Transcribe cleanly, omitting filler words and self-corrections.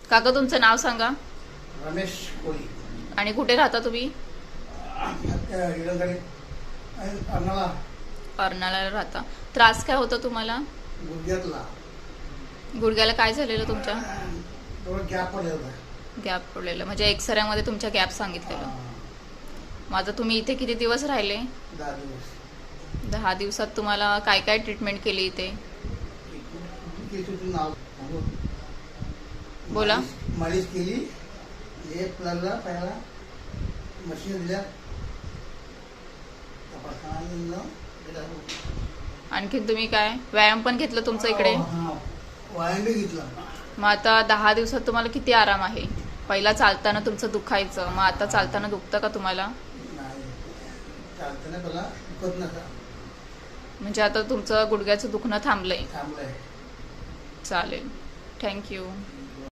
काका तुमचं नाव सांगा रमेश कोळी. आणि कुठे राहता तुम्ही? हिरंगडे अन्नाला अर्नाळ्याला राहता. त्रास काय होता तुम्हाला? गुडघ्यातला गुडघ्याला काय झालेलं तुमच्या? थोडं गॅप पडला होता. गॅप पडलेलं म्हणजे एक्सऱ्यामध्ये तुमच्या गॅप सांगितलेलं. मग आता तुम्ही इथे किती दिवस राहिले? 10 दिवस. 10 दिवसात तुम्हाला काय काय ट्रीटमेंट केली इथे? केसूचं नाव बोला. मालिश केली. एक लागला पहिला मशीन दिल्या आणखीन तुम्ही काय व्यायाम पण घेतलं तुमचं इकडे? व्यायाम बी घेतला. मग आता 10 दिवसात तुम्हाला किती आराम आहे? पहिला चालताना तुमचं दुखायचं, मग आता चालताना दुखतं का तुम्हाला? नाही, चालताना पहिला दुखत नका. म्हणजे आता तुमचं गुडघ्याचं दुखणं थांबलंय. थांबलंय. चालेल, थँक्यू.